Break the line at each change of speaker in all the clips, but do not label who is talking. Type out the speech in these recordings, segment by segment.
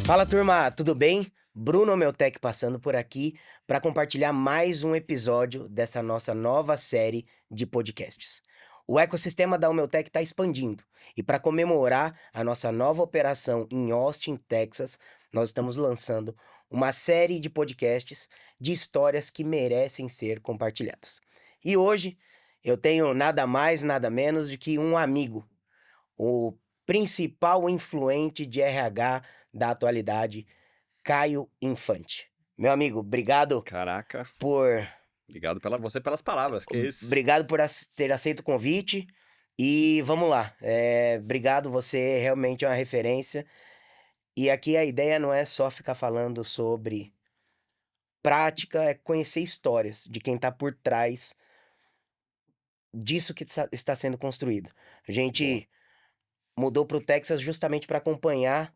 Fala turma, tudo bem? Bruno Meltec passando por aqui para compartilhar mais um episódio dessa nossa nova série de podcasts. O ecossistema da Umeltec está expandindo e para comemorar a nossa nova operação em Austin, Texas, nós estamos lançando uma série de podcasts de histórias que merecem ser compartilhadas. E hoje eu tenho nada mais, nada menos de que um amigo, o principal influente de RH da atualidade, Caio Infante. Meu amigo,
Caraca,
por
obrigado pelas palavras, que isso.
obrigado por ter aceito o convite e vamos lá. Obrigado, você realmente é uma referência. E aqui a ideia não é só ficar falando sobre prática, é conhecer histórias de quem está por trás disso que está sendo construído. A
Boa.
gente mudou para o Texas justamente para acompanhar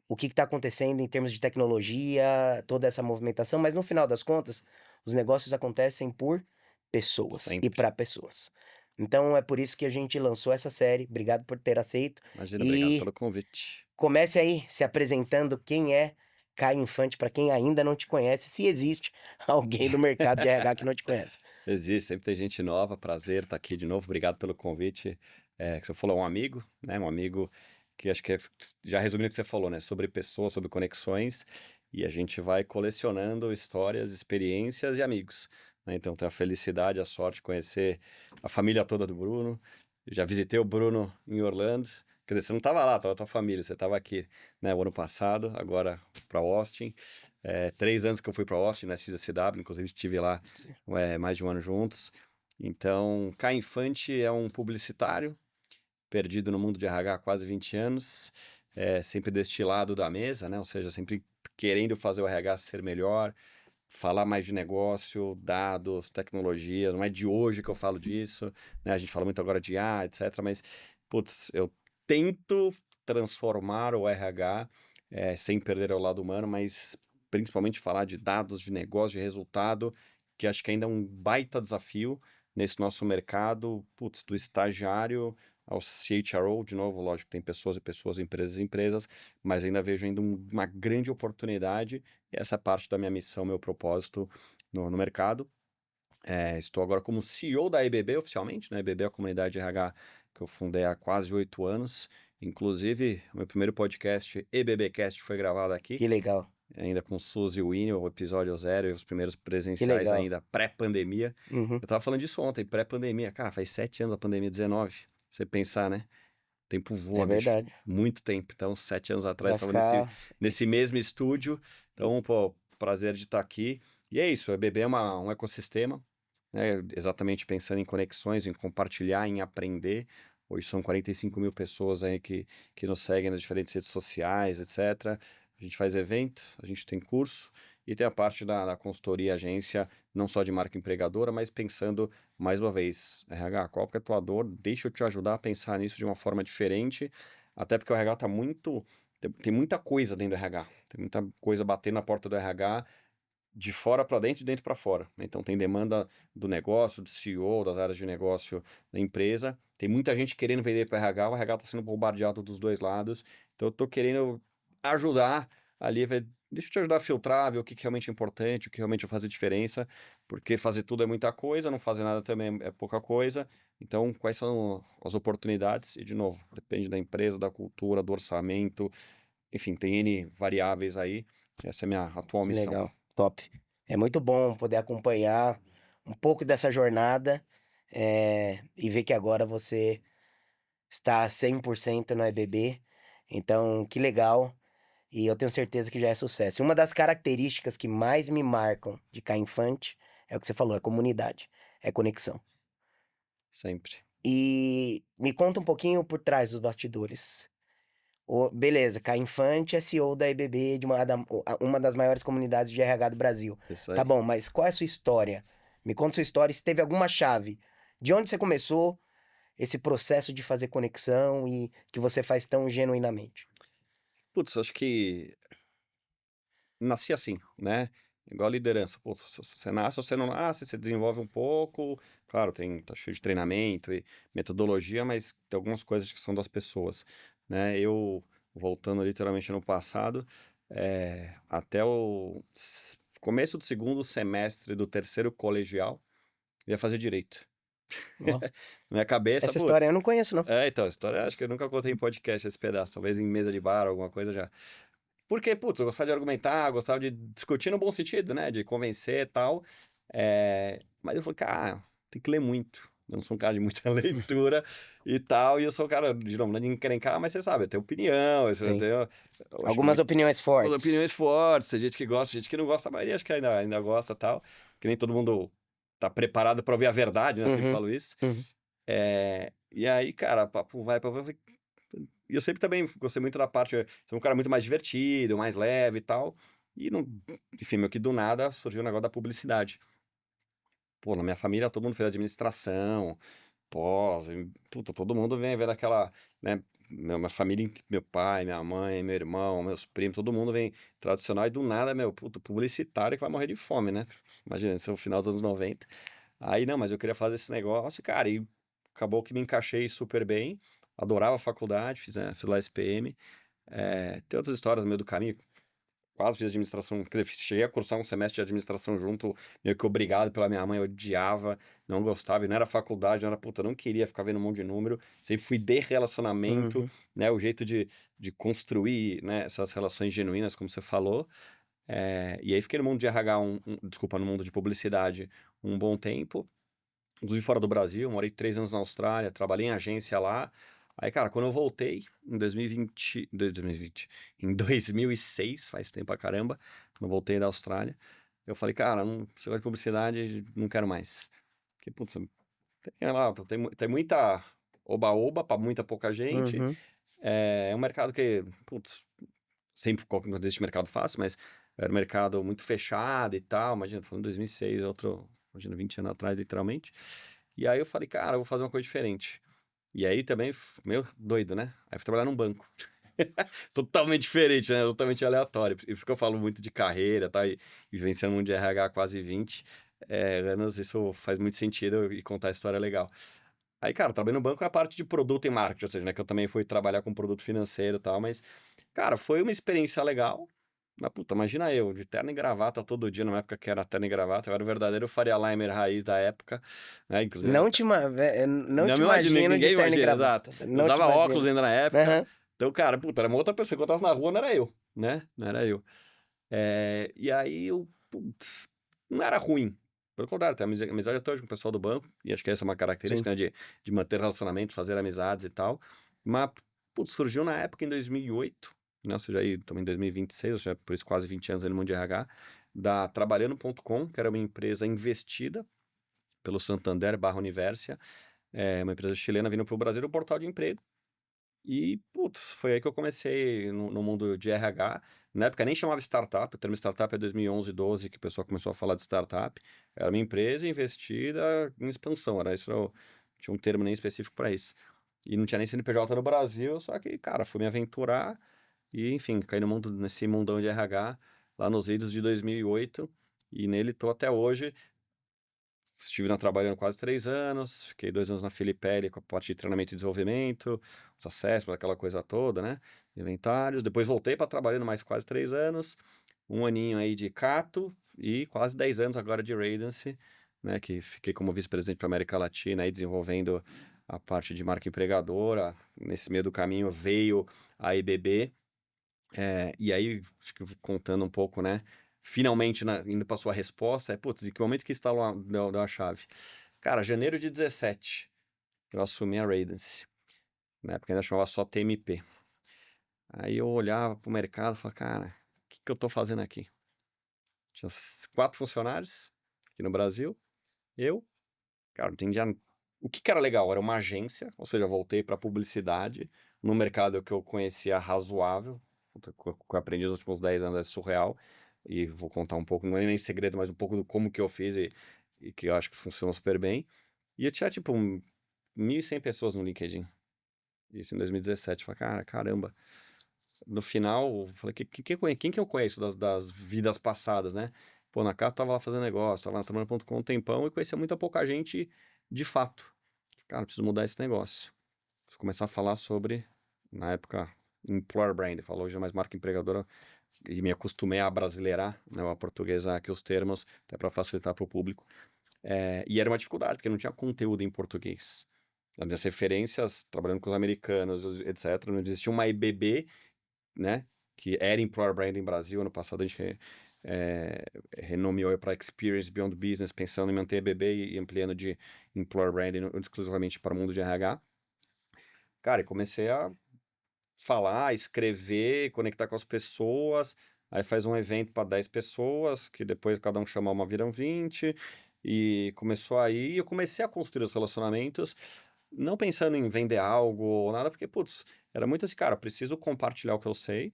o que está acontecendo em termos de tecnologia, toda essa movimentação, mas no final das contas, os negócios acontecem por pessoas e
Sempre.
para pessoas. Então é por isso que a gente lançou essa série. Obrigado por ter aceito.
Imagina, obrigado
E
pelo convite.
comece aí se apresentando quem é Caio Infante, para quem ainda não te conhece, se existe alguém do mercado de RH que não te conhece.
Existe, sempre tem gente nova, prazer estar aqui de novo, obrigado pelo convite. Que você falou, um amigo, né? Um amigo que acho que já resumindo o que você falou, né? Sobre pessoas, sobre conexões, e a gente vai colecionando histórias, experiências e amigos, né? Então, tenho a felicidade, a sorte de conhecer a família toda do Bruno. Já visitei o Bruno em Orlando. Quer dizer, você não estava lá, estava a tua família, você estava aqui, né, o ano passado, agora para Austin. 3 anos que eu fui para Austin, na CZCW, inclusive estive lá mais de um ano juntos. Então, Caio Infante é um publicitário, perdido no mundo de RH há quase 20 anos, sempre deste lado da mesa, né? Ou seja, sempre querendo fazer o RH ser melhor, falar mais de negócio, dados, tecnologia. Não é de hoje que eu falo disso, né? A gente fala muito agora de IA, etc. Mas, putz, eu tento transformar o RH sem perder o lado humano, mas principalmente falar de dados, de negócio, de resultado, que acho que ainda é um baita desafio nesse nosso mercado, putz, do estagiário ao CHRO, de novo, lógico, tem pessoas e pessoas, empresas e empresas, mas ainda vejo ainda uma grande oportunidade e essa é parte da minha missão, meu propósito no mercado. Estou agora como CEO da EBB oficialmente, né? EBB é a comunidade de RH que eu fundei há quase 8 anos. Inclusive, o meu primeiro podcast, EBBcast, foi gravado aqui,
Que legal,
ainda com Suzy Winnie, o episódio zero e os primeiros
que
presenciais
legal.
ainda pré-pandemia.
Uhum,
Eu tava falando disso ontem, pré-pandemia. Cara, faz 7 anos a pandemia, 19. Você pensar, né? O tempo
é
voa, bicho.
verdade.
Muito tempo. Então, 7 anos atrás,
Vai
estava nesse,
ficar.
nesse mesmo estúdio. Então, pô, prazer de estar aqui. E é isso, a EBB é um ecossistema, né? Exatamente pensando em conexões, em compartilhar, em aprender. Hoje são 45 mil pessoas aí que nos seguem nas diferentes redes sociais, etc. A gente faz evento, a gente tem curso e tem a parte da consultoria, agência, não só de marca empregadora, mas pensando, mais uma vez, RH, qual que é a tua dor? Deixa eu te ajudar a pensar nisso de uma forma diferente, até porque o RH tá muito... Tem muita coisa dentro do RH, tem muita coisa batendo na porta do RH, de fora para dentro e de dentro para fora, né? Então tem demanda do negócio, do CEO, das áreas de negócio da empresa. Tem muita gente querendo vender para o RH está sendo bombardeado dos dois lados. Então eu estou querendo ajudar ali, deixa eu te ajudar a filtrar, ver o que realmente é importante, o que realmente vai fazer diferença, porque fazer tudo é muita coisa, não fazer nada também é pouca coisa. Então, quais são as oportunidades? E, de novo, depende da empresa, da cultura, do orçamento, enfim, tem N variáveis aí. Essa é a minha atual
Que
missão.
legal, top. É muito bom poder acompanhar um pouco dessa jornada, e ver que agora você está 100% no EBB. Então, que legal. E eu tenho certeza que já é sucesso. Uma das características que mais me marcam de Cá Infante é o que você falou, é comunidade, é conexão.
Sempre.
E me conta um pouquinho por trás dos bastidores. Beleza, Cá Infante é CEO da EBB, de uma das maiores comunidades de RH do Brasil.
Isso
Tá
aí.
bom, mas qual é a sua história? Me conta sua história, se teve alguma chave. De onde você começou esse processo de fazer conexão e que você faz tão genuinamente?
Putz, acho que nasci assim, né? Igual a liderança. Pô, se você nasce ou você não nasce, você desenvolve um pouco. Claro, tá cheio de treinamento e metodologia, mas tem algumas coisas que são das pessoas, né? Eu, voltando literalmente no passado, até o começo do segundo semestre do terceiro colegial, eu ia fazer direito.
Ó,
Na minha cabeça,
essa história
putz.
eu não conheço não.
Então, a história acho que eu nunca contei em podcast esse pedaço, talvez em mesa de bar, alguma coisa já. Porque, putz, eu gostava de argumentar, gostava de discutir no bom sentido, né? De convencer e tal. Mas eu falei, cara, tem que ler muito. Eu não sou um cara de muita leitura e tal. E eu sou um cara, de novo, não é de encrencar, mas você sabe, eu tenho opinião, eu
Sim.
tenho. Eu acho que
Algumas opiniões fortes.
opiniões fortes, tem gente que gosta, gente que não gosta, a maioria acho que ainda gosta e tal. Que nem todo mundo tá preparado pra ouvir a verdade, né? Eu sempre
Uhum,
falo isso.
uhum.
E aí, cara, papo vai, papo vai. E eu sempre também gostei muito da parte. Sou um cara muito mais divertido, mais leve e tal. E, não, enfim, meio que do nada surgiu o negócio da publicidade. Pô, na minha família todo mundo fez administração, pós, puta, todo mundo vem ver daquela, né? Minha família, meu pai, minha mãe, meu irmão, meus primos, todo mundo vem tradicional e do nada, meu, puta, publicitário que vai morrer de fome, né? Imagina, isso é o final dos anos 90. Aí, não, mas eu queria fazer esse negócio, cara, e acabou que me encaixei super bem. Adorava a faculdade, fiz lá SPM. Tem outras histórias no meio do caminho. Quase fiz administração, quer dizer, cheguei a cursar um semestre de administração junto, meio que obrigado pela minha mãe, eu odiava, não gostava, e não era faculdade, não era puta, não queria ficar vendo um monte de número, sempre fui de relacionamento,
Uhum.
né, o jeito de construir, né, essas relações genuínas, como você falou. E aí fiquei no mundo de RH, desculpa, no mundo de publicidade um bom tempo, inclusive fora do Brasil, morei 3 anos na Austrália, trabalhei em agência lá. Aí, cara, quando eu voltei, em 2020, em 2006, faz tempo pra caramba, quando eu voltei da Austrália, eu falei, cara, não, esse negócio de publicidade, não quero mais. Porque, putz, tem muita oba-oba pra muita pouca gente.
Uhum.
É um mercado que, putz, sempre não existe mercado fácil, mas era um mercado muito fechado e tal. Imagina, falando em 2006, imagina, 20 anos atrás, literalmente. E aí eu falei, cara, eu vou fazer uma coisa diferente. E aí também, meio doido, né? Aí fui trabalhar num banco. Totalmente diferente, né? Totalmente aleatório. Por isso que eu falo muito de carreira, tá? E vivenciando um de RH há quase 20 anos, isso faz muito sentido e contar a história é legal. Aí, cara, eu trabalhei no banco na parte de produto e marketing, ou seja, né, que eu também fui trabalhar com produto financeiro e tal, mas, cara, foi uma experiência legal. Mas, puta, imagina eu, de terno e gravata todo dia, numa época que era terno e gravata, eu era o verdadeiro Faria Limer raiz da época, né? Inclusive,
Não
não
te
me imagino,
imagino de
ninguém
terno e
imagina, exato.
gravata.
Eu
Não te
usava óculos
imagino.
ainda na época.
Aham.
Então, cara, puta, era uma outra pessoa. Quando eu na rua, não era eu, né? Não era eu. E aí eu, putz, não era ruim. Pelo contrário, tenho amizade até hoje com o pessoal do banco, e acho que essa é uma
Sim.
característica, né, de manter relacionamento, fazer amizades e tal. Mas, putz, surgiu na época, em 2008, né, ou seja, aí também em 2026, ou seja, por isso quase 20 anos aí no mundo de RH, da Trabalhando.com, que era uma empresa investida pelo Santander barra Universia, uma empresa chilena vindo para o Brasil, um portal de emprego. E, putz, foi aí que eu comecei no mundo de RH. Na época nem chamava startup, o termo startup é 2011, 12 que o pessoal começou a falar de startup. Era uma empresa investida em expansão, tinha um termo nem específico para isso. E não tinha nem CNPJ no Brasil, só que, cara, fui me aventurar e, enfim, caí nesse mundão de RH lá nos idos de 2008 e nele tô até hoje. Estive trabalhando quase 3 anos, fiquei 2 anos na Filipelli com a parte de treinamento e desenvolvimento, os acessos, aquela coisa toda, né? Inventários. Depois voltei para trabalhando mais quase 3 anos, um aninho aí de Cato e quase 10 anos agora de Radiance, né? Que fiquei como vice-presidente para América Latina aí desenvolvendo a parte de marca empregadora. Nesse meio do caminho veio a IBB, e aí, acho que contando um pouco, né? Finalmente, indo para sua resposta, putz, de que momento que instalou deu a chave? Cara, janeiro de 17, eu assumi a Radiance. Na época ainda chamava só TMP. Aí eu olhava pro mercado e falava, cara, o que que eu tô fazendo aqui? Tinha 4 funcionários aqui no Brasil, eu, cara, não entendia o que que era legal, era uma agência, ou seja, eu voltei para publicidade, no mercado que eu conhecia razoável, puta, o que eu aprendi nos últimos 10 anos é surreal, e vou contar um pouco, não é nem segredo, mas um pouco do como que eu fiz e que eu acho que funciona super bem. E eu tinha, tipo, 1.100 pessoas no LinkedIn, isso em 2017, eu falei, cara, caramba. No final, eu falei, quem que eu conheço das vidas passadas, né? Pô, na casa tava lá fazendo negócio, tava na Trabalhando.com um tempão e conhecia muita pouca gente de fato. Cara, preciso mudar esse negócio. Preciso começar a falar sobre, na época, employer brand, falou hoje é mais marca empregadora, e me acostumei a brasileirar, né, a portuguesar aqui os termos, até para facilitar para o público. E era uma dificuldade, porque não tinha conteúdo em português. As minhas referências, trabalhando com os americanos, etc., não existia uma IBB, né, que era Employer Branding Brasil. Ano passado a gente renomeou para Experience Beyond Business, pensando em manter a IBB e ampliando de Employer Branding exclusivamente para o mundo de RH. Cara, e comecei a falar, escrever, conectar com as pessoas. Aí faz um evento para 10 pessoas, que depois cada um chama uma, viram 20. E começou aí, eu comecei a construir os relacionamentos, não pensando em vender algo ou nada, porque, putz, era muito assim, cara, preciso compartilhar o que eu sei.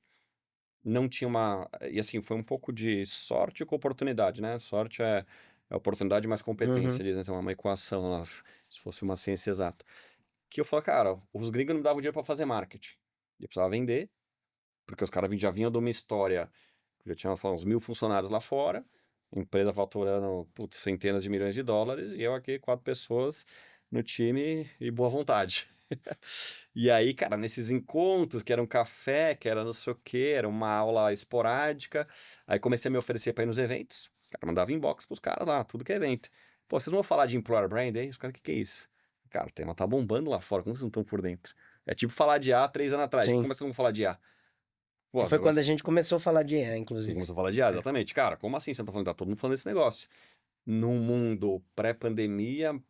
Não tinha uma. E assim, foi um pouco de sorte com oportunidade, né? Sorte é oportunidade mais
Uhum.
competência, dizem, então é uma equação lá, se fosse uma ciência exata. Que eu falei, cara, os gringos não me davam dinheiro para fazer marketing. Eu precisava vender, porque os caras já vinham de uma história, já tinha, sei lá, uns 1.000 funcionários lá fora, empresa faturando, putz, centenas de milhões de dólares, e eu aqui, 4 pessoas no time e boa vontade. E aí, cara, nesses encontros, que era um café, que era não sei o quê, era uma aula esporádica, aí comecei a me oferecer para ir nos eventos. Cara, mandava inbox pros caras lá, tudo que é evento. Pô, vocês não vão falar de employer brand aí? Os caras, o que é isso? Cara, o tema tá bombando lá fora, como vocês não estão por dentro? É tipo falar de A 3 anos atrás.
Sim.
Como é que vocês vão falar de A? Pô,
Que
o
foi quando a
negócio.
gente começou a falar de IA,
Quem
inclusive.
começou a falar de A,
É.
exatamente. Cara, como assim você não tá falando? Tá todo mundo falando desse negócio. Num mundo pré-pandemia,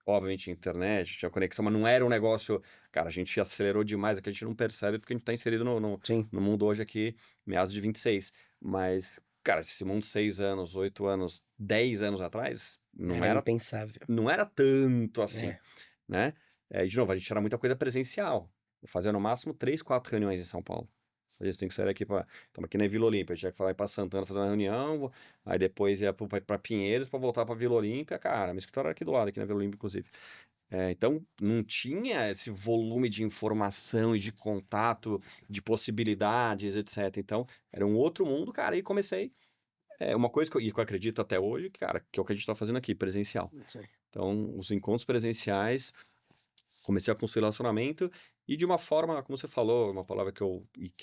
obviamente, internet, tinha conexão, mas não era um negócio. Cara, a gente acelerou demais, aqui a gente não percebe porque a gente tá inserido
Sim.
no mundo hoje aqui, meados de 26. Mas, cara, esse mundo 6 anos, 8 anos, 10 anos atrás,
Era impensável.
não era tanto assim,
É.
né? E de novo, a gente era muita coisa presencial. Eu fazia no máximo 3, 4 reuniões em São Paulo. A gente tem que sair daqui para. Estamos aqui na Vila Olímpia, a gente tinha que falar ir para Santana fazer uma reunião, aí depois ia para Pinheiros para voltar para Vila Olímpia. Cara, meu escritório era aqui do lado, aqui na Vila Olímpia, inclusive. Então, não tinha esse volume de informação e de contato, de possibilidades, etc. Então, era um outro mundo, cara, e comecei. Uma coisa que eu acredito até hoje, cara, que é o que a gente está fazendo aqui, presencial.
Sim.
Então, os encontros presenciais, comecei a construir relacionamento e de uma forma, como você falou, uma palavra que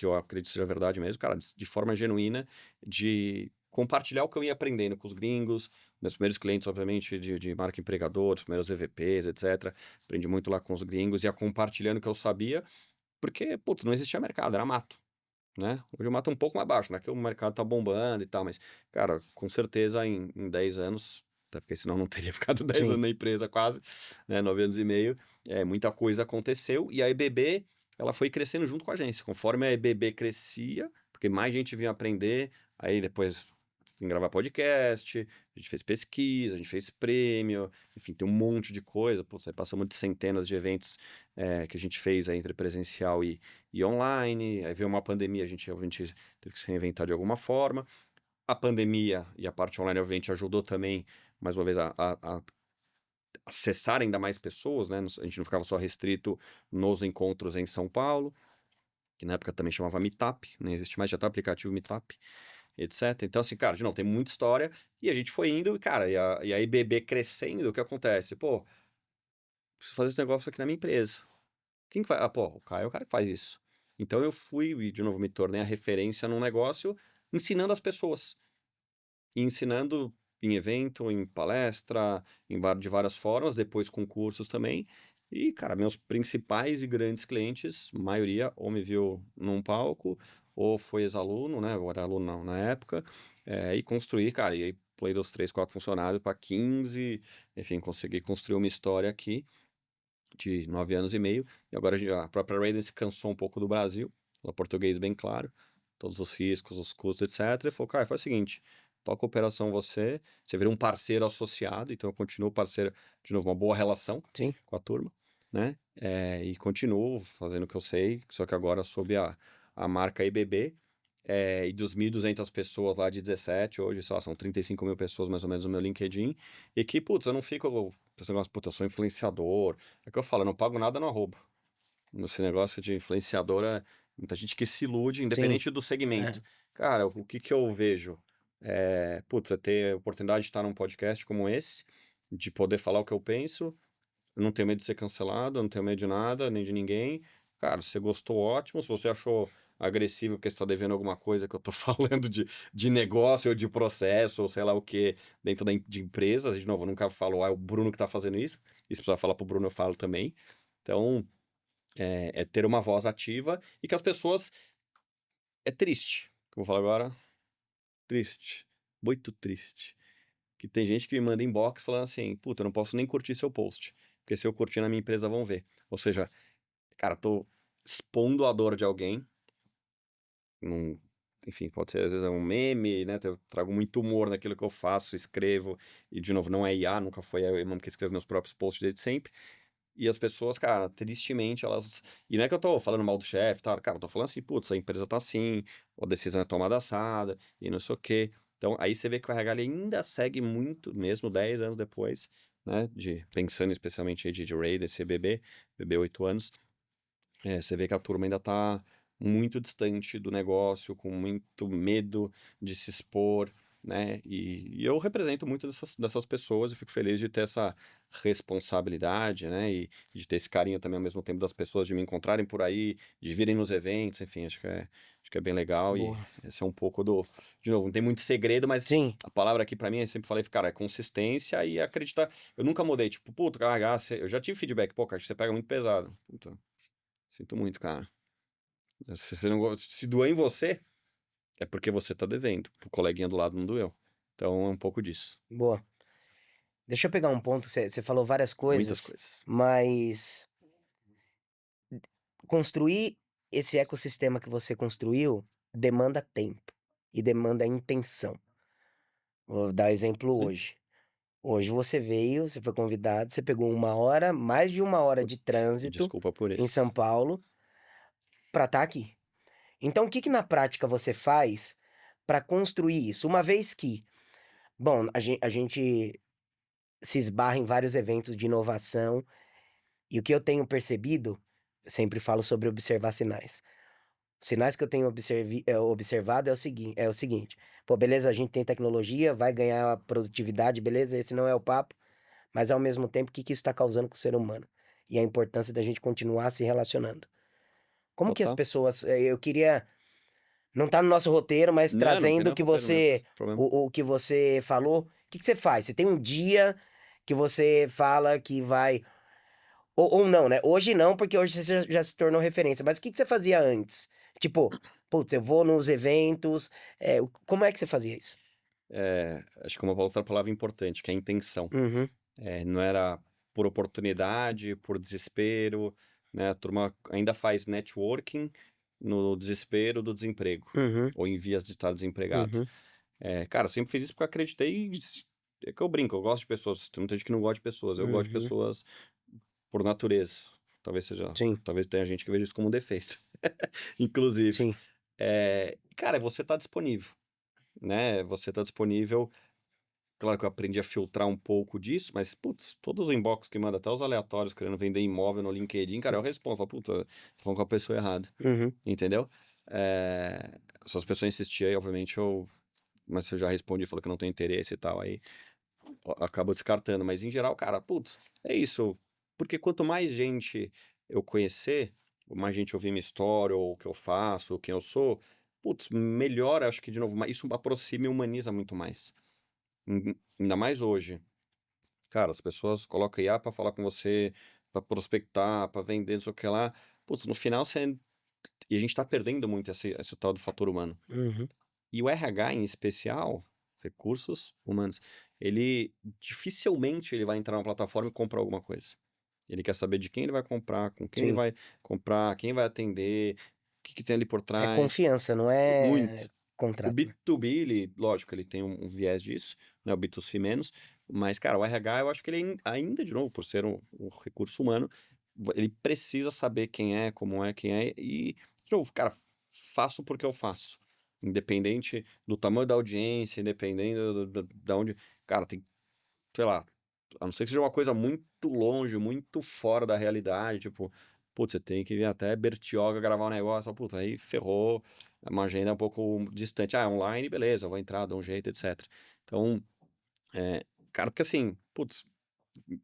eu acredito seja verdade mesmo, cara, de forma genuína, de compartilhar o que eu ia aprendendo com os gringos, meus primeiros clientes, obviamente, de marca empregador, os primeiros EVPs, etc. Aprendi muito lá com os gringos, ia compartilhando o que eu sabia, porque, putz, não existia mercado, era mato, né? Hoje o mato é um pouco mais baixo, não é que o mercado tá bombando e tal, mas, cara, com certeza em 10 anos, até porque senão não teria ficado 10
Sim.
anos na empresa quase, né? 9 anos e meio, muita coisa aconteceu e a EBB, ela foi crescendo junto com a agência. Conforme a EBB crescia, porque mais gente vinha aprender, aí depois vim gravar podcast, a gente fez pesquisa, a gente fez prêmio, enfim, tem um monte de coisa. Pô, aí passamos de centenas de eventos que a gente fez aí entre presencial e online. Aí veio uma pandemia, a gente obviamente teve que se reinventar de alguma forma. A pandemia e a parte online, obviamente, ajudou também, mais uma vez, a acessar ainda mais pessoas, né? A gente não ficava só restrito nos encontros em São Paulo, que na época também chamava Meetup, não existe mais, já tá o aplicativo Meetup, etc. Então, assim, cara, de novo, tem muita história, e a gente foi indo, e, cara, e a IBB crescendo, o que acontece? Pô, preciso fazer esse negócio aqui na minha empresa. Quem que faz? Ah, pô, o Caio é o cara que faz isso. Então eu fui e, de novo, me tornei a referência num negócio, ensinando as pessoas. E ensinando em evento, em palestra, de várias formas, depois com cursos também. E, cara, meus principais e grandes clientes, maioria ou me viu num palco, ou foi ex-aluno, né? Eu era aluno na época, e construí, cara, e aí pulei dos 3, 4 funcionários para 15, enfim, consegui construir uma história aqui de 9 anos e meio, e agora a própria Raiden se cansou um pouco do Brasil, fala português bem claro, todos os riscos, os custos, etc. E falou, cara, faz o seguinte, toca a operação você vira um parceiro associado, então eu continuo parceiro, de novo, uma boa relação
Sim.
com a turma, né? E continuo fazendo o que eu sei, só que agora sob a marca IBB, e dos 1.200 pessoas lá de 17, hoje só são 35 mil pessoas mais ou menos no meu LinkedIn, e que, putz, eu não fico, esse negócio, putz, eu sou influenciador, é o que eu falo, eu não pago nada no arroba. Esse negócio de influenciador muita gente que se ilude,
Sim.
independente do
É.
segmento. Cara, o que que eu vejo? Putz, é ter a oportunidade de estar num podcast como esse, de poder falar o que eu penso, eu não tenho medo de ser cancelado, eu não tenho medo de nada, nem de ninguém. cara, se você gostou, ótimo. Se você achou agressivo porque você tá devendo alguma coisa que eu tô falando de negócio ou de processo ou sei lá o que dentro de empresas, de novo, eu nunca falo, ah, é o Bruno que tá fazendo isso. E se precisar falar pro Bruno, eu falo também. Então, é ter uma voz ativa e que as pessoas. É triste. O que eu vou falar agora? Triste. Muito triste. Que tem gente que me manda inbox falando assim: puta, eu não posso nem curtir seu post. Porque se eu curtir na minha empresa vão ver. Ou seja, cara, tô expondo a dor de alguém. Num, enfim, pode ser às vezes é um meme, né? Eu trago muito humor naquilo que eu faço, escrevo. E de novo, não é IA, nunca foi eu mesmo que escrevo meus próprios posts desde sempre. E as pessoas, cara, tristemente, elas. E não é que eu tô falando mal do chefe, tá? Cara, eu tô falando assim, putz, a empresa tá assim, a decisão é tomada assada, e não sei o quê. Então, aí você vê que o RH ele ainda segue muito, mesmo 10 anos depois, né? Pensando especialmente aí de Ray, desse bebê 8 anos, você vê que a turma ainda tá muito distante do negócio, com muito medo de se expor, né? E eu represento muito dessas pessoas e fico feliz de ter essa responsabilidade, né? E de ter esse carinho também ao mesmo tempo das pessoas de me encontrarem por aí, de virem nos eventos, enfim, acho que é bem legal e
Boa.
esse é um pouco do. De novo, não tem muito segredo, mas
Sim,
a palavra aqui pra mim, eu sempre falei, cara, é consistência e acreditar. Eu nunca mudei, tipo, puta, cara, eu já tive feedback, pô, cara, acho que você pega muito pesado. Puta, sinto muito, cara. Se você não se doer em você, é porque você tá devendo. O coleguinha do lado não doeu. Então é um pouco disso.
boa. Deixa eu pegar um ponto, você falou várias
Muitas
coisas,
coisas.
mas construir esse ecossistema que você construiu demanda tempo e demanda intenção. Vou dar exemplo
Sim.
hoje. Hoje você veio, você foi convidado, você pegou uma hora, mais de uma hora de
Putz, e
trânsito
desculpa por
em
isso.
São Paulo para estar aqui. Então, o que que na prática você faz para construir isso? Uma vez que, bom, a gente se esbarra em vários eventos de inovação e o que eu tenho percebido, eu sempre falo sobre observar sinais. Os sinais que eu tenho observado é o seguinte: pô, beleza, a gente tem tecnologia, vai ganhar produtividade, beleza, esse não é o papo, mas ao mesmo tempo, o que que isso está causando com o ser humano? E a importância da gente continuar se relacionando. Como que as
Total.
pessoas. Eu queria. Não tá no nosso roteiro, mas
Não tem
trazendo o
nenhum
que
roteiro, não é
você.
problema.
O que você falou. O que que você faz? Você tem um dia que você fala que vai. Ou não, né? Hoje não, porque hoje você já se tornou referência. Mas o que que você fazia antes? Tipo, putz, eu vou nos eventos. Como é que você fazia isso?
Acho que uma outra palavra importante, que é intenção.
Uhum,
Não era por oportunidade, por desespero, né? A turma ainda faz networking no desespero do desemprego,
uhum,
ou em vias de estar desempregado.
uhum.
Cara, eu sempre fiz isso porque eu acreditei. É que eu brinco, eu gosto de pessoas. Tem muita gente que não gosta de pessoas. Eu gosto de
Uhum.
pessoas por natureza. Talvez seja.
Sim,
Talvez tenha gente que veja isso como um defeito. Inclusive.
sim.
Cara, você tá disponível, né? Você tá disponível. Claro que eu aprendi a filtrar um pouco disso, mas, putz, todos os inbox que manda, até os aleatórios querendo vender imóvel no LinkedIn, cara, eu respondo, falo, puta, tô falando com a pessoa errada,
Uhum.
entendeu? Se as pessoas insistirem, aí, obviamente, mas se eu já respondi, falou que não tem interesse e tal, aí acabo descartando. Mas, em geral, cara, putz, é isso. Porque quanto mais gente eu conhecer, mais gente ouvir minha história, ou o que eu faço, ou quem eu sou, putz, melhor, acho que, de novo, isso aproxima e humaniza muito mais. Ainda mais hoje. Cara, as pessoas colocam IA pra falar com você, pra prospectar, pra vender, não sei o que lá. Putz, no final você. E a gente tá perdendo muito esse tal do fator humano.
Uhum.
E o RH, em especial, recursos humanos, ele dificilmente ele vai entrar na plataforma e comprar alguma coisa. Ele quer saber de quem ele vai comprar, com quem ele
Sim.
vai comprar, quem vai atender, o que que tem ali por
É
trás.
confiança, não é
Muito. O
contrato, né?
B2B, ele, lógico, ele tem um viés disso, né? O B2C menos, mas, cara, o RH, eu acho que ele ainda, de novo, por ser um recurso humano, ele precisa saber quem é, como é, quem é, e, de novo, cara, faço porque eu faço. Independente do tamanho da audiência, independente da onde. Cara, tem, sei lá, a não ser que seja uma coisa muito longe, muito fora da realidade, tipo, putz, você tem que vir até Bertioga gravar um negócio, puta, aí ferrou, é uma agenda um pouco distante. Ah, é online, beleza, eu vou entrar, dou um jeito, etc. Então, cara, porque assim, putz,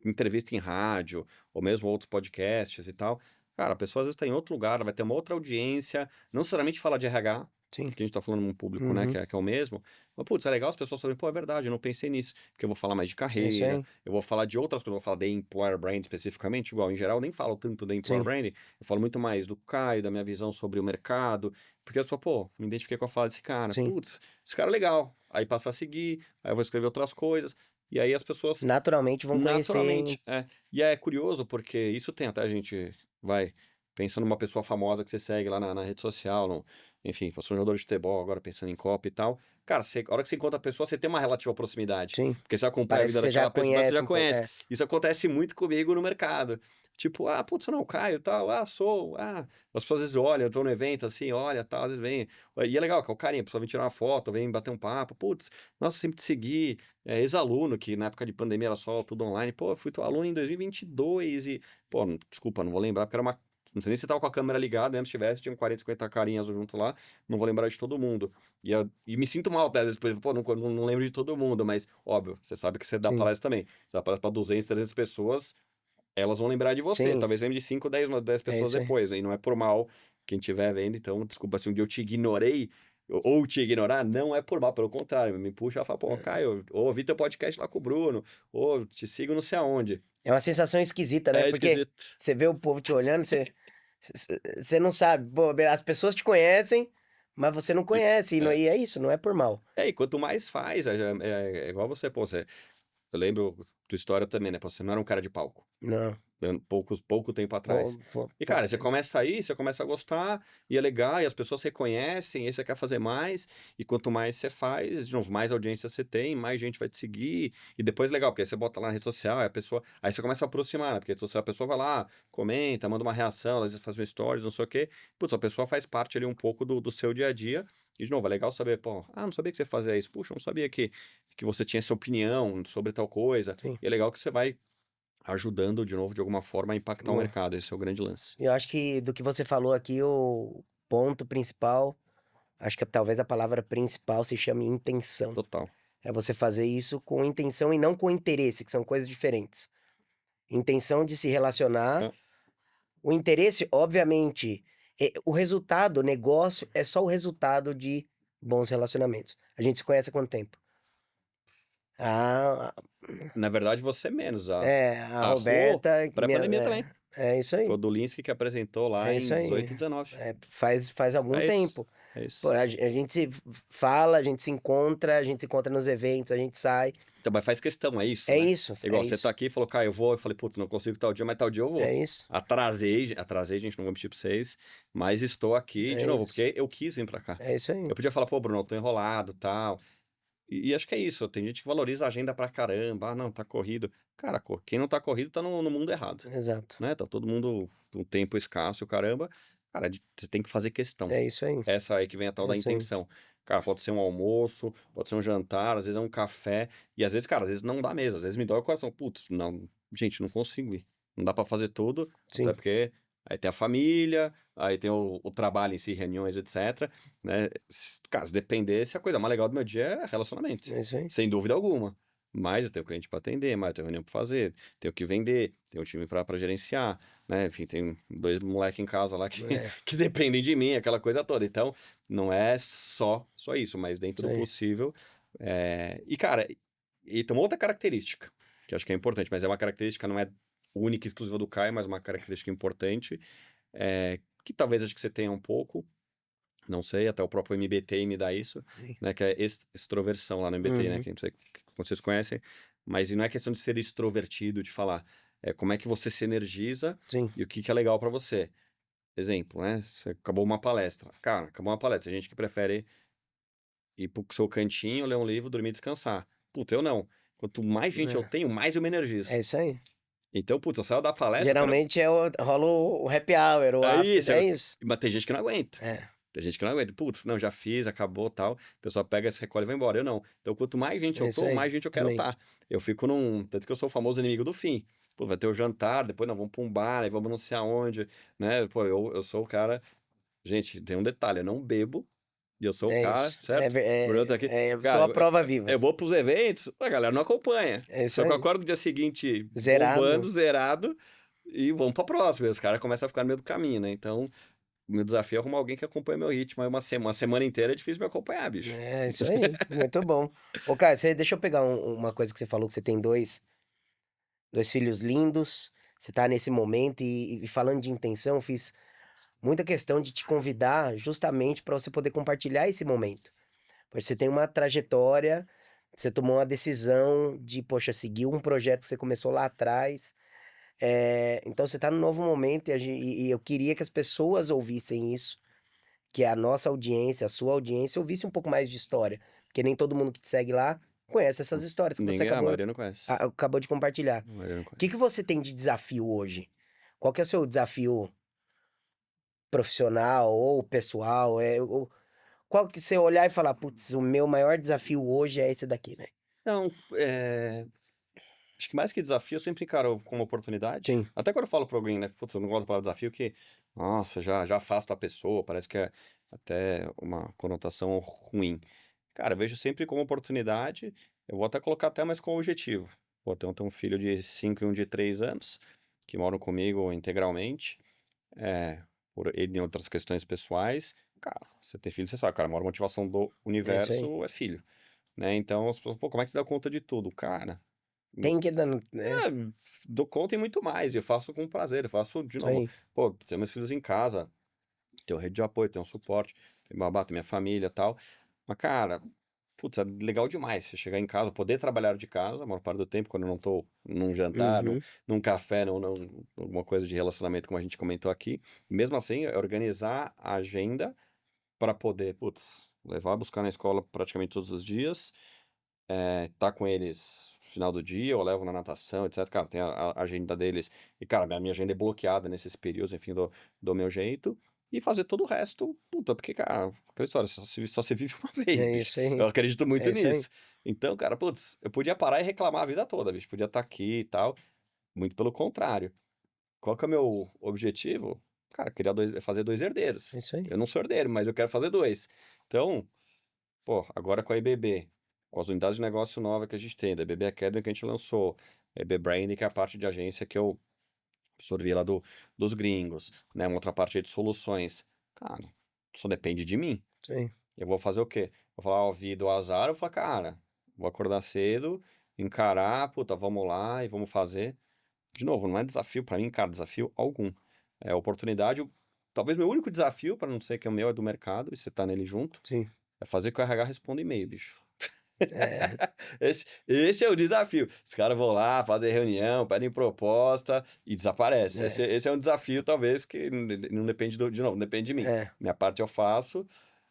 entrevista em rádio, ou mesmo outros podcasts e tal, Cara, a pessoa às vezes tá em outro lugar, ela vai ter uma outra audiência, não necessariamente falar de RH,
Sim.
porque a gente tá falando num público, né,
Uhum.
que é o mesmo, mas putz, é legal as pessoas saberem: "Pô, é verdade, eu não pensei nisso", porque eu vou falar mais de
É isso
carreira,
aí.
eu vou falar de outras coisas, eu vou falar de employer brand especificamente, igual, em geral eu nem falo tanto da employer
Sim,
brand, eu falo muito mais do Caio, da minha visão sobre o mercado, porque eu sou: "Pô, me identifiquei com a fala desse cara,
sim.
putz, esse cara é legal", aí passa a seguir, aí eu vou escrever outras coisas, e aí as pessoas
Naturalmente vão conhecer.
naturalmente, é. E é curioso porque isso tem até a gente vai, pensa numa pessoa famosa que você segue lá na rede social, no enfim, eu sou um jogador de futebol, agora pensando em Copa e tal. Cara, você a hora que você encontra a pessoa, você tem uma relativa proximidade,
Sim,
porque você acompanha a
parece
vida
que você já
daquela pessoa, você
conhece
já
um pouco.
conhece.
É,
Isso acontece muito comigo no mercado. Tipo: "Ah, putz, você não é o Caio e tal?", "Ah, sou", "Ah", as pessoas às vezes olham, eu tô no evento assim, olha, tal, às vezes vem e é legal que é o carinho, a pessoa vem tirar uma foto, vem bater um papo, "Putz, nossa, sempre te segui", ex-aluno que na época de pandemia era só tudo online, "Pô, eu fui teu aluno em 2022 e", pô, desculpa, não vou lembrar porque era uma não sei nem se tava com a câmera ligada, antes tivesse, tinham 40, 50 carinhas junto lá, não vou lembrar de todo mundo. E me sinto mal até, às vezes, por exemplo, pô, não lembro de todo mundo, mas óbvio, você sabe que você dá
sim,
palestra também. Você dá palestra pra 200, 300 pessoas, elas vão lembrar de você,
sim,
talvez lembre de 5, 10
é
pessoas
isso aí.
depois, e não é por mal quem estiver vendo, então desculpa se um dia eu te ignorei, ou te ignorar, não é por mal, pelo contrário, me puxa e fala: "Pô,
É
Caio, ouvi teu podcast lá com o Bruno, ou te sigo não sei aonde".
é uma sensação esquisita, né,
É
porque
esquisito.
você vê o povo te olhando, você não sabe, pô, as pessoas te conhecem, mas você não
E
conhece, e não
é.
e é isso, não é por mal.
E quanto mais faz, é igual você, pô, eu lembro tua história também, né, pô, você não era um cara de palco.
Não,
Pouco tempo atrás.
pou pou
E, cara,
pouco
você
tempo.
começa aí, você começa a gostar, e é legal, e as pessoas reconhecem, e aí você quer fazer mais, e quanto mais você faz, de novo, mais audiência você tem, mais gente vai te seguir, e depois legal, porque aí você bota lá na rede social, aí a pessoa, aí você começa a aproximar, né, porque a rede social, a pessoa vai lá, comenta, manda uma reação, às vezes faz um stories, não sei o quê, putz, a pessoa faz parte ali um pouco do seu dia a dia, e de novo, é legal saber, pô, não sabia que você fazia isso, puxa, não sabia que você tinha essa opinião sobre tal coisa,
Sim,
e é legal que você vai ajudando de novo, de alguma forma, a impactar o
boa.
mercado, esse é o grande lance.
Eu acho que do que você falou aqui, o ponto principal, acho que talvez a palavra principal se chame intenção.
Total.
É você fazer isso com intenção e não com interesse, que são coisas diferentes. Intenção de se relacionar,
Hã.
o interesse, obviamente, o resultado, o negócio é só o resultado de bons relacionamentos. A gente se conhece há quanto tempo? Ah,
Na verdade, você menos, a
a
a Rô,
Roberta, minha,
pré-pandemia também.
é isso
Foi
aí.
o Dulinski que apresentou lá
É
em
isso aí.
18 e 19.
Faz algum
É isso,
tempo.
é
Pô,
isso.
a gente se fala, a gente se encontra nos eventos, a gente sai.
Então, mas faz questão, é isso,
É
né.
isso,
É
é
igual, você tá
isso,
aqui e falou: "Cara, eu vou", eu falei: "Putz, não consigo tal dia, mas tal dia eu
é
vou".
isso,
Atrasei, gente, não vou mentir pra vocês, mas estou aqui de
é
novo,
isso.
porque eu quis vir pra cá.
É isso aí.
Eu podia falar: "Pô, Bruno, eu tô enrolado, tal". E acho que é isso, tem gente que valoriza a agenda pra caramba, não, tá corrido. Cara, quem não tá corrido tá no mundo errado,
Exato.
né, tá todo mundo com tempo escasso e o caramba. Cara, você tem que fazer questão.
É isso aí.
Essa aí que vem a tal
É
da
isso aí.
intenção. Cara, pode ser um almoço, pode ser um jantar, às vezes é um café, e às vezes, cara, às vezes não dá mesmo, às vezes me dói o coração, putz, não, gente, não consigo ir. Não dá pra fazer tudo, até
Sim,
porque aí tem a família, aí tem o trabalho em si, reuniões, etc, né. Cara, se dependesse, a coisa mais legal do meu dia é relacionamento,
é isso aí.
sem dúvida alguma. Mas eu tenho cliente pra atender, mas eu tenho reunião pra fazer, tenho que vender, tenho um time pra gerenciar, né, enfim, tem 2 moleque em casa lá que
É,
que dependem de mim, aquela coisa toda. Então, não é só isso, mas dentro
isso
do
aí.
possível, e cara, e tem uma outra característica, que eu acho que é importante, mas é uma característica, não é única e exclusiva do Caio, mas uma característica importante, que talvez acho que você tenha um pouco, não sei, até o próprio MBTI me dá isso,
Sim.
né, que é extroversão lá no MBTI, né,
Uhum.
que não sei se vocês conhecem, mas não é questão de ser extrovertido, de falar, é como é que você se energiza
Sim,
e o que que é legal pra você. Exemplo, né, você acabou uma palestra. Cara, acabou uma palestra, tem gente que prefere ir para o seu cantinho, ler um livro, dormir e descansar. Puta, eu não. Quanto mais gente eu tenho, mais eu me
é
energizo.
isso aí.
Então, putz, eu saio da palestra, eu quero
Geralmente rola o happy hour, o
é
after,
isso,
é isso.
mas tem gente que não aguenta.
É,
Tem gente que não aguenta. Putz, não, já fiz, acabou, tal. A pessoa pega, se recolhe e vai embora. Eu não. Então, quanto mais gente eu
é isso
tô,
aí,
mais gente eu quero
também.
estar. Eu fico num tanto que eu sou o famoso inimigo do fim. Pô, vai ter o jantar, depois não, vamos pra um bar, aí vamos não sei aonde, né. Pô, eu sou o cara gente, tem um detalhe, eu não bebo, e eu sou o
É
cara,
isso.
certo? O Bruno tá aqui.
Eu sou
Cara,
a prova
eu
viva.
vou para os eventos, a galera não acompanha.
É isso
Só que eu
aí.
acordo no dia seguinte
Zerado.
bombando, zerado, e vamos pra próxima. E os caras começam a ficar no meio do caminho, né? Então, o meu desafio é arrumar alguém que acompanha meu ritmo. Aí uma semana inteira é difícil me acompanhar, bicho.
É, isso aí, muito bom. Ô, cara, deixa eu pegar uma coisa que você falou, que você tem dois filhos lindos, você tá nesse momento e falando de intenção, fiz muita questão de te convidar justamente para você poder compartilhar esse momento. Porque você tem uma trajetória, você tomou uma decisão de, poxa, seguir um projeto que você começou lá atrás. Então você tá num novo momento e eu queria que as pessoas ouvissem isso, que a nossa audiência, a sua audiência, ouvisse um pouco mais de história. Porque nem todo mundo que te segue lá conhece essas histórias que você
Ninguém, a maioria não conhece.
acabou de compartilhar.
A maioria não
O que
conhece.
você tem de desafio hoje? Qual que é o seu desafio profissional ou pessoal? Qual que você olhar e falar, putz, o meu maior desafio hoje é esse daqui, velho?
Não, acho que mais que desafio, eu sempre encaro como oportunidade.
Sim,
Até quando eu falo pra alguém, né, putz, eu não gosto da palavra desafio, que, nossa, já afasta a pessoa, parece que é até uma conotação ruim. Cara, eu vejo sempre como oportunidade, eu vou até colocar até mais como objetivo. Pô, tenho um filho de 5 e um de 3 anos, que moram comigo integralmente, é, por ele em outras questões pessoais. Cara, você ter filho, você sabe, cara, a maior motivação do
é isso aí.
universo é filho, né? Então, as pessoas, pô, como é que você dá conta de tudo? Cara,
Tem que dar, né?
é, dou conta e muito mais, eu faço com prazer, eu faço de
Isso
novo.
aí.
Pô, tenho meus filhos em casa, tenho rede de apoio, tenho um suporte, tenho babá, tenho minha família e tal. Mas, cara, putz, é legal demais você chegar em casa, poder trabalhar de casa, a maior parte do tempo, quando eu não tô num jantar,
Uhum.
num café, alguma coisa de relacionamento, como a gente comentou aqui. Mesmo assim, é organizar a agenda para poder, putz, levar, buscar na escola praticamente todos os dias, tá com eles no final do dia, eu levo na natação, etc. Cara, tem a agenda deles. E, cara, minha agenda é bloqueada nesses períodos, enfim, do meu jeito. E fazer todo o resto, puta, porque, cara, aquela história, só se vive uma vez,
É
bicho.
isso
Eu
aí.
acredito
É
muito
isso aí.
nisso. Então, cara, putz, eu podia parar e reclamar a vida toda, bicho. Podia estar aqui e tal. Muito pelo contrário. Qual que é o meu objetivo? Cara, criar fazer dois
É
herdeiros.
isso aí.
Eu não sou herdeiro, mas eu quero fazer dois. Então, pô, agora com a IBB, com as unidades de negócio nova que a gente tem, da IBB Academy que a gente lançou, a IB Branding, que é a parte de agência que eu absorvi lá dos gringos, né? Uma outra parte aí de soluções. Cara, só depende de mim.
Isso aí.
Eu vou fazer o quê? Vou falar, ó, vida ou azar, eu vou falar, cara, vou acordar cedo, encarar, puta, vamos lá e vamos fazer. De novo, não é desafio pra mim, cara, desafio algum. É oportunidade. Talvez meu único desafio, para não ser que é o meu, é do mercado, e você tá nele junto,
Sim.
é fazer que o RH responda e-mail, bicho.
É,
Esse é o desafio. Os caras vão lá, fazem reunião, pedem proposta e desaparece. Esse,
é,
esse é um desafio, talvez, que não depende de novo, não depende de mim.
é.
Minha parte eu faço.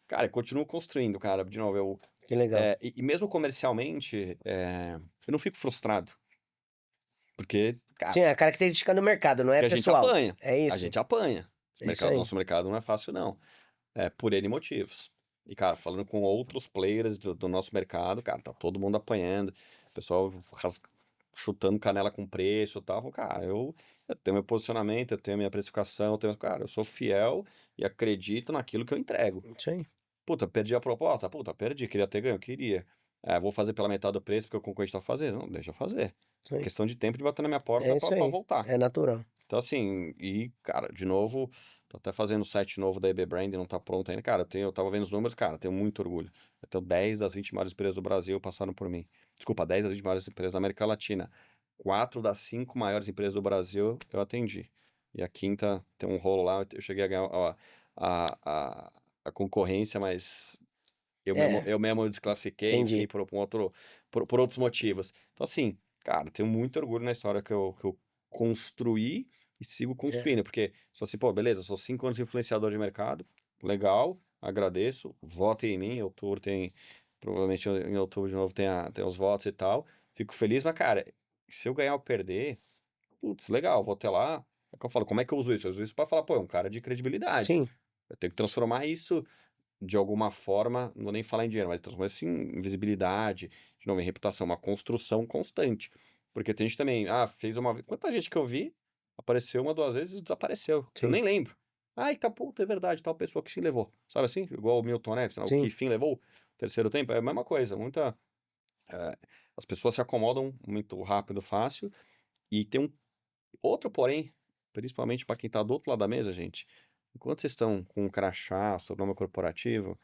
Cara, eu continuo construindo, cara. De novo,
Que legal.
e mesmo comercialmente, eu não fico frustrado. Porque, cara,
Sim, é a característica do mercado, não é
porque a gente
pessoal.
apanha.
É
A
isso.
gente apanha.
É isso aí.
Nosso mercado não é fácil, não. Por N motivos. E, cara, falando com outros players do nosso mercado, cara, tá todo mundo apanhando, o pessoal chutando canela com preço e tal. Cara, eu tenho meu posicionamento, eu tenho minha precificação, cara, eu sou fiel e acredito naquilo que eu entrego.
Isso aí.
Puta, perdi a proposta? Puta, perdi, queria ter ganho, queria. Vou fazer pela metade do preço porque o concorrente tá fazendo. Não, deixa eu fazer.
Isso aí.
Questão de tempo de bater na minha porta
É
pra,
isso
pra
aí.
voltar.
É natural.
Então, assim, e, cara, de novo, tô até fazendo o site novo da EB Brand, não tá pronto ainda. Cara, eu tava vendo os números, cara, tenho muito orgulho. Eu tenho 10 das 20 maiores empresas do Brasil passaram por mim. Desculpa, 10 das 20 maiores empresas da América Latina. 4 das 5 maiores empresas do Brasil eu atendi. E a quinta tem um rolo lá, eu cheguei a ganhar a, a, a concorrência, mas
É,
eu mesmo desclassifiquei, enfim,
entendi.
por outros motivos. Então, assim, cara, tenho muito orgulho na história que eu construí e sigo
É,
construindo, porque se fosse, pô, beleza, sou 5 anos influenciador de mercado, legal, agradeço, votem em mim, em outubro tem, provavelmente em outubro de novo tem os votos e tal, fico feliz, mas, cara, se eu ganhar ou perder, putz, legal, vou até lá, é que eu falo, como é que eu uso isso? Eu uso isso pra falar, pô, é um cara de credibilidade.
sim.
Eu tenho que transformar isso de alguma forma, não vou nem falar em dinheiro, mas transformar isso em visibilidade, de novo, em reputação, uma construção constante. Porque tem gente também, fez uma vez. Quanta gente que eu vi, apareceu uma, duas vezes e desapareceu. Eu
Sim.
nem lembro. Ai, tá, puta, é verdade, tal pessoa que fim levou. Sabe assim? Igual o Milton Neves, né? O que
Sim.
fim levou, terceiro tempo, é a mesma coisa. As pessoas se acomodam muito rápido, fácil, e tem um outro porém. principalmente para quem está do outro lado da mesa, gente, enquanto vocês estão com um crachá, sobrenome corporativo,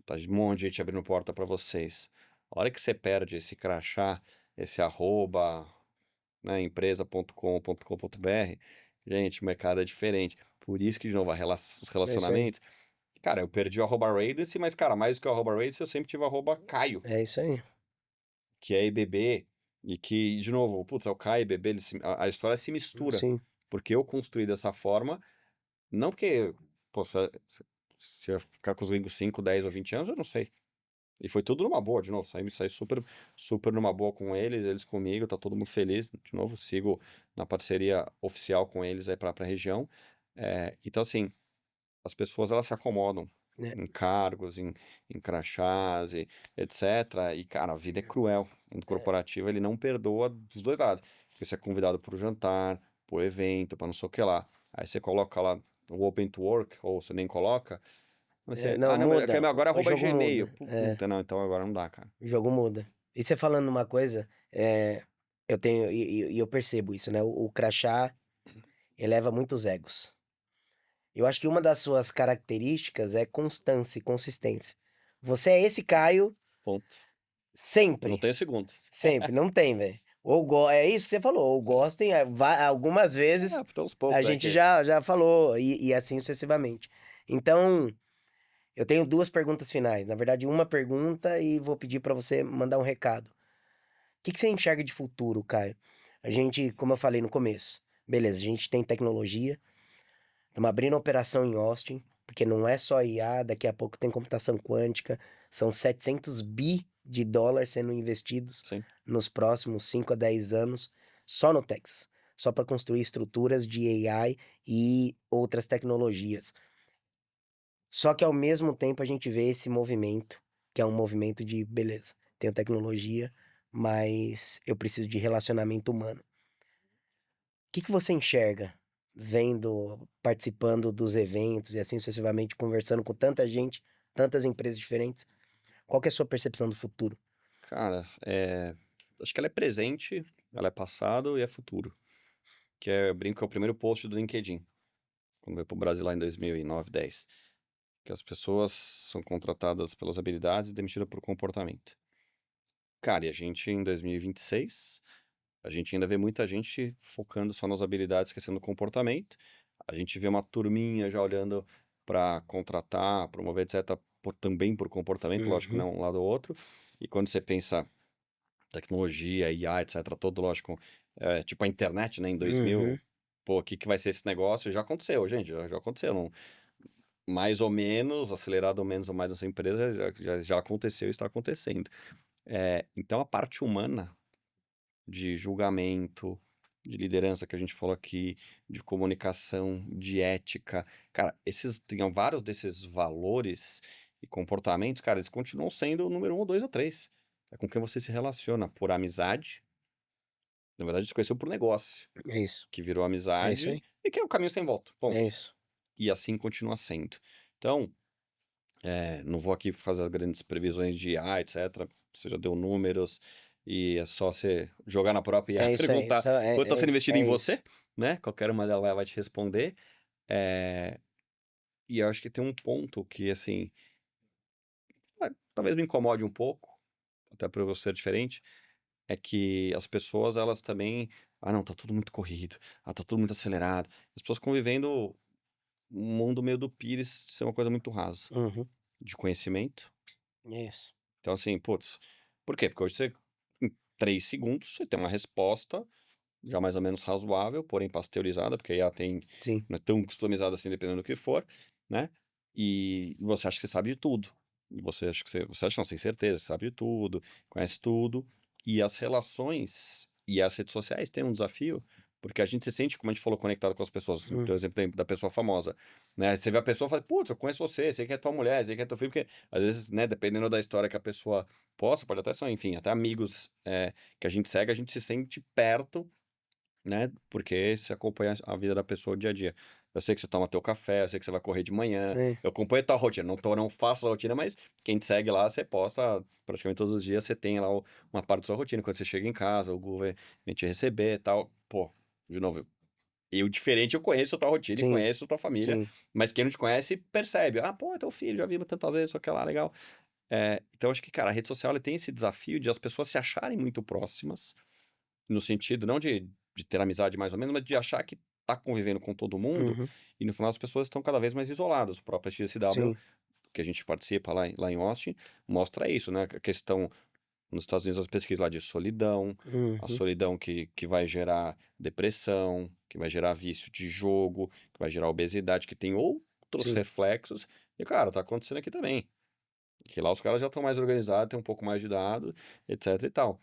tá um monte de gente abrindo porta para vocês. A hora que você perde esse crachá, esse arroba, né, empresa.com.br, gente, o mercado é diferente. Por isso que, de novo, os
É isso aí.
relacionamentos. Cara, eu perdi o arroba Radius, mas, cara, mais do que o arroba Radius, eu sempre tive o arroba Caio,
É isso aí.
que é IBB, e que, de novo, putz, é o Caio e IBB, a história se mistura,
Sim,
porque eu construí dessa forma, não porque, pô, se eu ia ficar com os gringos 5, 10 ou 20 anos, eu não sei. E foi tudo numa boa, de novo, saí super, super numa boa com eles comigo, tá todo mundo feliz, de novo, sigo na parceria oficial com eles aí pra região. Então, assim, as pessoas elas se acomodam
né?
em cargos, em crachás, e etc. E, cara, a vida é cruel. O mundo
É,
corporativo, ele não perdoa dos dois lados. Porque você é convidado para o jantar, para o evento, para não sei o que lá. Aí você coloca lá o Open to Work, ou você nem coloca. Você,
não,
não, mas
muda.
agora é
O
arroba
jogo
Gmail.
muda.
Puta, não, então agora não dá, cara.
O jogo muda. E você falando uma coisa, eu tenho, e eu percebo isso, né? O crachá eleva muitos egos. Eu acho que uma das suas características é constância e consistência. Você é esse Caio
Ponto. Não
sempre.
tem segundo.
Sempre. Não tem, velho. É isso que você falou. Ou gostem, algumas vezes
Então aos
a
poucos, é
gente
que.
já falou, e assim sucessivamente. Então, eu tenho duas perguntas finais. Na verdade, uma pergunta e vou pedir para você mandar um recado. Que você enxerga de futuro, Caio? A gente, como eu falei no começo, beleza, a gente tem tecnologia, estamos abrindo operação em Austin, porque não é só IA, daqui a pouco tem computação quântica, são 700 bi de dólares sendo investidos
Sim.
nos próximos 5 a 10 anos só no Texas, só para construir estruturas de AI e outras tecnologias. Só que ao mesmo tempo a gente vê esse movimento, que é um movimento de, beleza, tenho tecnologia, mas eu preciso de relacionamento humano. O que você enxerga vendo, participando dos eventos e assim sucessivamente, conversando com tanta gente, tantas empresas diferentes? Qual que é a sua percepção do futuro?
Cara, acho que ela é presente, ela é passado e é futuro. Que é, eu brinco, é o primeiro post do LinkedIn, quando veio pro Brasil lá em 2009, 10. Que as pessoas são contratadas pelas habilidades e demitidas por comportamento. Cara, e a gente em 2026, a gente ainda vê muita gente focando só nas habilidades, esquecendo o comportamento. A gente vê uma turminha já olhando para contratar, promover, etc., também por comportamento, lógico que
Uhum,
não um lado ou outro. E quando você pensa tecnologia, IA, etc., todo, lógico, tipo a internet, né, em 2000,
uhum,
pô, o que que vai ser esse negócio? Já aconteceu, gente, já aconteceu. Não, mais ou menos, acelerado ou menos ou mais na sua empresa, já aconteceu e está acontecendo. Então, a parte humana de julgamento, de liderança que a gente falou aqui, de comunicação, de ética, cara, tem vários desses valores e comportamentos, cara, eles continuam sendo o número 1, 2 ou 3. É com quem você se relaciona por amizade. Na verdade, a gente se conheceu por negócio,
é isso.
que virou
É isso
amizade
aí.
e que é o caminho sem volta,
É
ponto.
isso.
E assim continua sendo. Então, não vou aqui fazer as grandes previsões de IA, etc. Você já deu números e é só você jogar na própria IA
É
e
isso aí.
perguntar quanto está sendo investido em
É isso.
você, né? Qualquer uma delas vai te responder. É, e eu acho que tem um ponto que, assim, talvez me incomode um pouco, até por eu ser diferente, é que as pessoas, elas também. Ah, não, tá tudo muito corrido. Ah, tá tudo muito acelerado. As pessoas convivendo um mundo meio do Pires ser uma coisa muito rasa
Uhum,
de conhecimento.
é isso.
Então, assim, putz, por quê? Porque hoje você, em 3 segundos, você tem uma resposta já mais ou menos razoável, porém pasteurizada, porque a IA
Sim.
não é tão customizada assim, dependendo do que for, né? E você acha que você sabe de tudo. E você acha que você acha, não, sem certeza, você sabe de tudo, conhece tudo. E as relações e as redes sociais têm um desafio, porque a gente se sente, como a gente falou, conectado com as pessoas.
Hum,
Deu o exemplo da pessoa famosa, né? Você vê a pessoa e fala, putz, eu conheço você, sei que é tua mulher, sei que é teu filho, porque às vezes, né, dependendo da história que a pessoa possa, pode até ser, enfim, até amigos que a gente segue, a gente se sente perto, né? Porque você acompanha a vida da pessoa dia a dia. Eu sei que você toma teu café, eu sei que você vai correr de manhã,
sim.
eu acompanho a tua rotina. Não faço a rotina, mas quem te segue lá, você posta praticamente todos os dias, você tem lá uma parte da sua rotina. Quando você chega em casa, o Google vem te receber e tal. Pô, de novo, Eu diferente, eu conheço a tua rotina e
Sim,
conheço a tua família,
sim.
mas quem não te conhece percebe. Ah, pô, é teu filho, já vimos tantas vezes, só que lá, legal. Então acho que, cara, a rede social ela tem esse desafio de as pessoas se acharem muito próximas, no sentido não de ter amizade mais ou menos, mas de achar que tá convivendo com todo mundo,
Uhum.
e no final as pessoas estão cada vez mais isoladas. O próprio XSW,
Sim.
que a gente participa lá em Austin, mostra isso, né? A questão nos Estados Unidos, as pesquisas lá de solidão, a
Uhum.
solidão que vai gerar depressão, que vai gerar vício de jogo, que vai gerar obesidade, que tem outros
Sim.
reflexos. E, cara, tá acontecendo aqui também. Que lá os caras já estão mais organizados, tem um pouco mais de dados, etc e tal.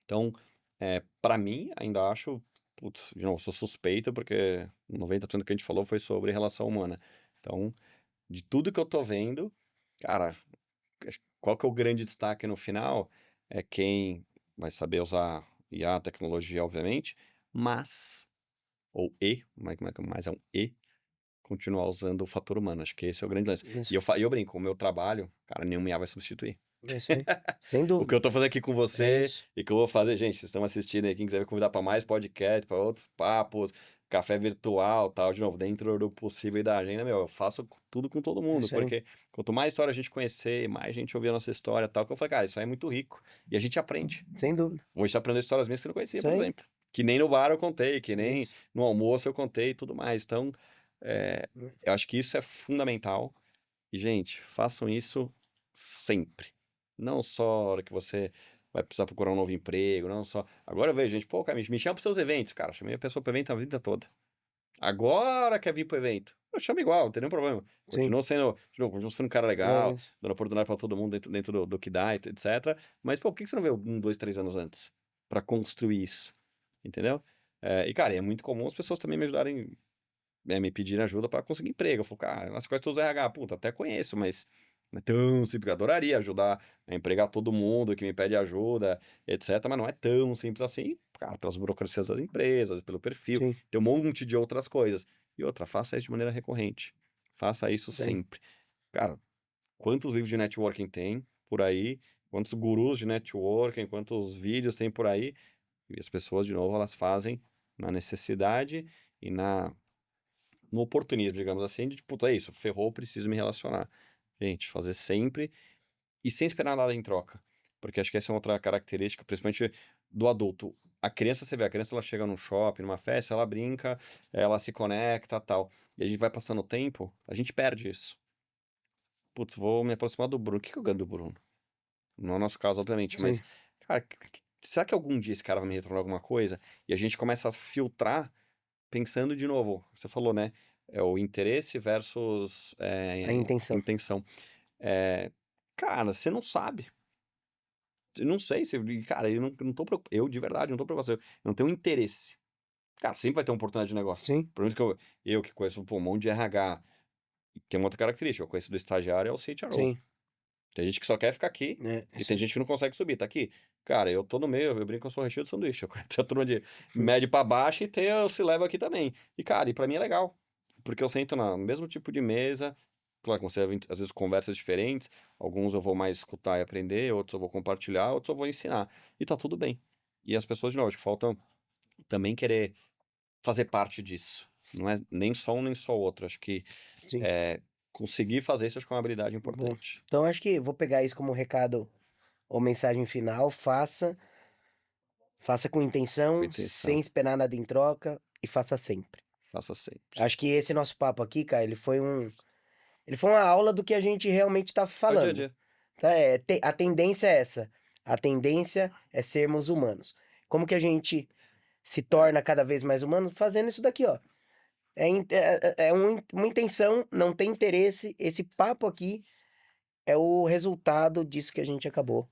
Então, para mim, ainda acho, putz, de novo, sou suspeito, porque 90% do que a gente falou foi sobre relação humana. Então, de tudo que eu tô vendo, cara, qual que é o grande destaque no final? É quem vai saber usar IA, tecnologia, obviamente, mas, ou mas é um e, continuar usando o fator humano. Acho que esse é o grande lance. E
Isso.
eu brinco, o meu trabalho, cara, nenhum IA vai substituir.
É isso aí. Sem
O que
dúvida.
eu tô fazendo aqui com
É
você
isso.
e que eu vou fazer, gente, vocês estão assistindo aí, quem quiser me convidar para mais podcast, para outros papos, café virtual, tal, de novo, dentro do possível e da agenda, meu, eu faço tudo com todo
É
mundo,
isso aí.
porque quanto mais história a gente conhecer, mais gente ouvir a nossa história, tal, que eu falei, cara, isso aí é muito rico e a gente aprende.
Sem dúvida.
Hoje você aprendeu histórias minhas que você não conhecia,
Isso
por
aí.
exemplo. Que nem no bar eu contei, que nem
Isso.
no almoço eu contei e tudo mais. Então, eu acho que isso é fundamental. E, gente, façam isso sempre. Não só a hora que você vai precisar procurar um novo emprego, não só. Agora eu vejo, gente, pô, cara, me chama pros seus eventos, cara. Chamei a pessoa pro evento a vida toda. Agora quer vir pro evento. Eu chamo igual, não tem nenhum problema.
Sim.
Continuo sendo um cara
É
legal,
isso.
dando oportunidade pra todo mundo dentro do que dá, etc. Mas, pô, por que você não veio 1, 2, 3 anos antes? Pra construir isso. Entendeu? E, cara, é muito comum as pessoas também me ajudarem, me pedirem ajuda pra conseguir emprego. Eu falo, cara, nas coisas do RH, puta, até conheço, mas não é tão simples. Eu adoraria ajudar a empregar todo mundo que me pede ajuda, etc. Mas não é tão simples assim, cara, pelas burocracias das empresas, pelo perfil,
Sim.
tem um monte de outras coisas. E outra, faça isso de maneira recorrente. Faça isso
Isso aí.
sempre. Cara, quantos livros de networking tem por aí? Quantos gurus de networking? Quantos vídeos tem por aí? E as pessoas, de novo, elas fazem na necessidade e no oportunismo, digamos assim, de tipo, é isso, ferrou, preciso me relacionar. Gente, fazer sempre e sem esperar nada em troca. Porque acho que essa é outra característica, principalmente do adulto. A criança, você vê, a criança ela chega num shopping, numa festa, ela brinca, ela se conecta, tal. E a gente vai passando o tempo, a gente perde isso. Putz, vou me aproximar do Bruno. O que que eu ganho do Bruno? Não é o nosso caso, obviamente, mas,
Sim.
cara, será que algum dia esse cara vai me retornar alguma coisa? E a gente começa a filtrar pensando de novo, você falou, né? É o interesse versus
A intenção.
intenção. É, cara, você não sabe. Eu não sei se. Cara, eu não tô preocupado. Eu, de verdade, não tô preocupado. Eu não tenho interesse. Cara, sempre vai ter uma oportunidade de negócio.
Sim.
Por exemplo, eu que conheço pô, um monte de RH, tem uma outra característica. Eu conheço do estagiário é o CHRO.
Sim.
Tem gente que só quer ficar aqui
É
e
isso
tem
aí.
gente que não consegue subir. Tá aqui. Cara, eu tô no meio, eu brinco que eu sou recheio de sanduíche. Eu tenho a turma de médio pra baixo e tem o se leva aqui também. E, cara, e pra mim é legal. Porque eu sento no mesmo tipo de mesa. Claro que você às vezes conversas diferentes. Alguns eu vou mais escutar e aprender, outros eu vou compartilhar, outros eu vou ensinar. E tá tudo bem. E as pessoas, de novo, acho que falta também querer fazer parte disso. Não é nem só um nem só o outro. Acho que
Sim.
é, conseguir fazer isso acho que é uma habilidade
Bom.
importante.
Então acho que vou pegar isso como recado ou mensagem final. Faça com
Com
intenção, sem
intenção.
esperar nada em troca e faça sempre.
Faça sempre.
Acho que esse nosso papo aqui, cara, ele foi uma aula do que a gente realmente tá
É o dia a
falando.
dia.
Tá? A tendência é essa. A tendência é sermos humanos. Como que a gente se
É,
torna cada vez mais humano? Fazendo isso daqui, ó. Uma intenção, não tem interesse. Esse papo aqui é o resultado disso que a gente acabou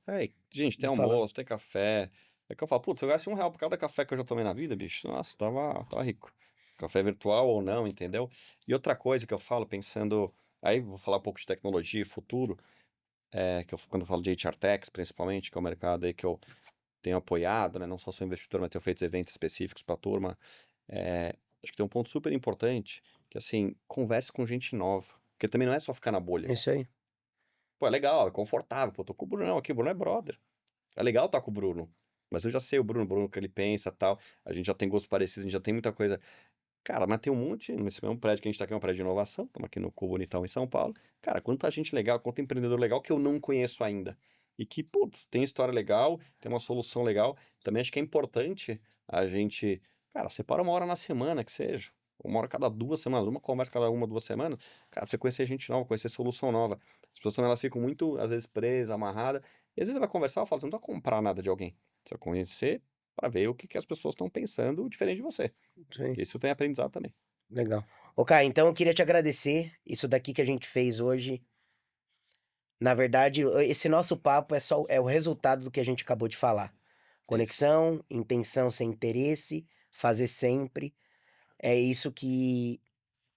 gente, tem
de falar.
almoço, tem café. É que eu falo, putz, se eu gasto R$ 1 por cada café que eu já tomei na vida, bicho, nossa, tava rico. Café virtual ou não, entendeu? E outra coisa que eu falo, pensando. Aí vou falar um pouco de tecnologia e futuro, quando eu falo de HR Techs, principalmente, que é o mercado aí que eu tenho apoiado, né? Não só sou investidor, mas tenho feito eventos específicos para a turma. Acho que tem um ponto super importante, que assim, converse com gente nova. Porque também não é só ficar na bolha.
É isso aí.
Pô, é legal, é confortável. Pô, tô com o Brunão aqui, o Bruno é brother. É legal estar com o Bruno. Mas eu já sei o Bruno que ele pensa tal. A gente já tem gosto parecido, a gente já tem muita coisa. Cara, mas tem um monte nesse mesmo prédio que a gente tá aqui, é um prédio de inovação, estamos aqui no Cubo Bonitão, em São Paulo. Cara, quanta gente legal, quanto empreendedor legal que eu não conheço ainda. E que, putz, tem história legal, tem uma solução legal. Também acho que é importante a gente, cara, separa uma hora na semana, que seja. Uma hora cada 2 semanas, uma conversa cada 2 semanas. Cara, pra você conhecer gente nova, conhecer solução nova. As pessoas também elas ficam muito, às vezes, presas, amarradas. E às vezes você vai conversar, eu falo, você não precisa comprar nada de alguém. Você vai conhecer para ver o que as pessoas estão pensando diferente de você.
Sim,
Isso tem aprendizado também.
legal. Ô, Caio, então eu queria te agradecer. Isso daqui que a gente fez hoje, na verdade, esse nosso papo é o resultado do que a gente acabou de falar.
Isso.
Conexão, intenção sem interesse, fazer sempre. É isso que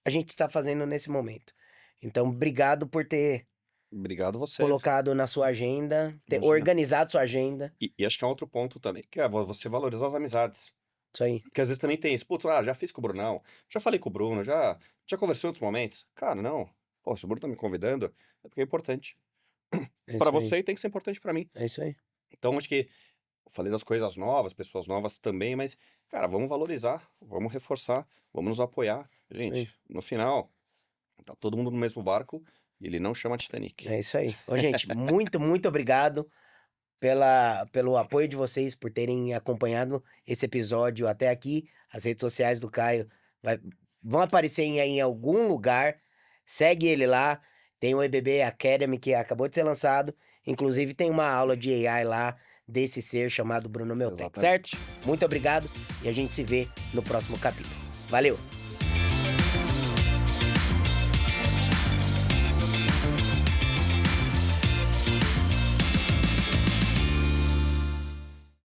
a gente está fazendo nesse momento. Então, obrigado por ter
Obrigado você,
colocado na sua agenda, ter
imagina.
organizado sua agenda.
E acho que é outro ponto também, que é você valorizar as amizades.
Isso aí,
Porque às vezes também tem isso, putz, já fiz com o Brunão, já falei com o Bruno, já conversei em outros momentos. Cara, não. Pô, se o Bruno tá me convidando, é porque é importante.
é
Pra
isso aí,
você e tem que ser importante pra mim.
é isso aí,
Então acho que eu falei das coisas novas, pessoas novas também, mas, cara, vamos valorizar, vamos reforçar, vamos nos apoiar.
isso aí.
Gente, no final, tá todo mundo no mesmo barco e ele não chama Titanic.
É isso aí. Ô, gente, muito, muito obrigado pelo apoio de vocês, por terem acompanhado esse episódio até aqui. As redes sociais do Caio vai- vão aparecer em algum lugar. Segue ele lá. Tem o EBB Academy que acabou de ser lançado. Inclusive tem uma aula de AI lá desse ser chamado Bruno Meltec, certo?
Exatamente.
Muito obrigado e a gente se vê no próximo capítulo. Valeu!